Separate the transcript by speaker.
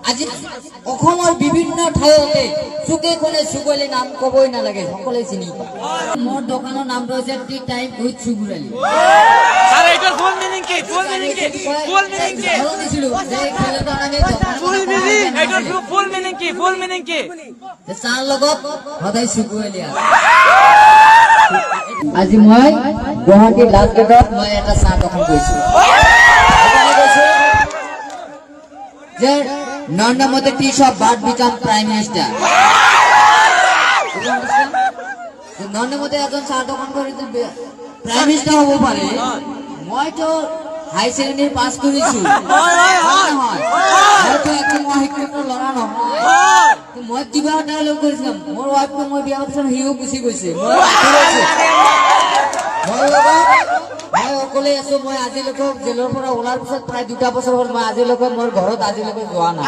Speaker 1: আজি অসমৰ বিভিন্ন ঠাইতে চুকে কোণে চুগুৰালী নাম কবই নালাগে, সকলোৱে চিনি পায়। মোৰ দোকানৰ নামটো হৈছে টি টাইম উইথ চুগুৰালী।
Speaker 2: আরে এটার ফুল মিনিং কি? ফুল মিনিং কি? ফুল মিনিং কি?
Speaker 1: ভালো দিছিল যে খেলটো আমি
Speaker 2: ফুল মিনিং এটার ফুল মিনিং কি? ফুল মিনিং কি?
Speaker 1: যে চাৰ লগত সদায় চুগুৰালী আছে। আজি মই গুৱাহাটীৰ লাষ্ট গেটত মই এটা চাহ দোকান কৰিছো। যে নৰেন্দ্ৰ মোদী টিচ of bird became prime minister. Narendra Modi এজন চাহ দোকান কৰি প্ৰাইম মিনিষ্টাৰ হ'ব পাৰে। মইতো হাই ছেকেণ্ডেৰী পাছ কৰিছো, মইতো একদম অশিক্ষিত ল'ৰা নহয়। মই কিবা এটা লগ কৰিছিলাম, মোৰ ৱাইফটো মই বিয়া পাতিছিলো, সিও গুচি গৈছে। মই অকলে আছো। মই আজিলৈকে জেলৰ পৰা ওলাৰ পিছত প্ৰায় 2টা বছৰ হ'ল। মই আজিলৈকে মোৰ ঘৰত যোৱা নাই।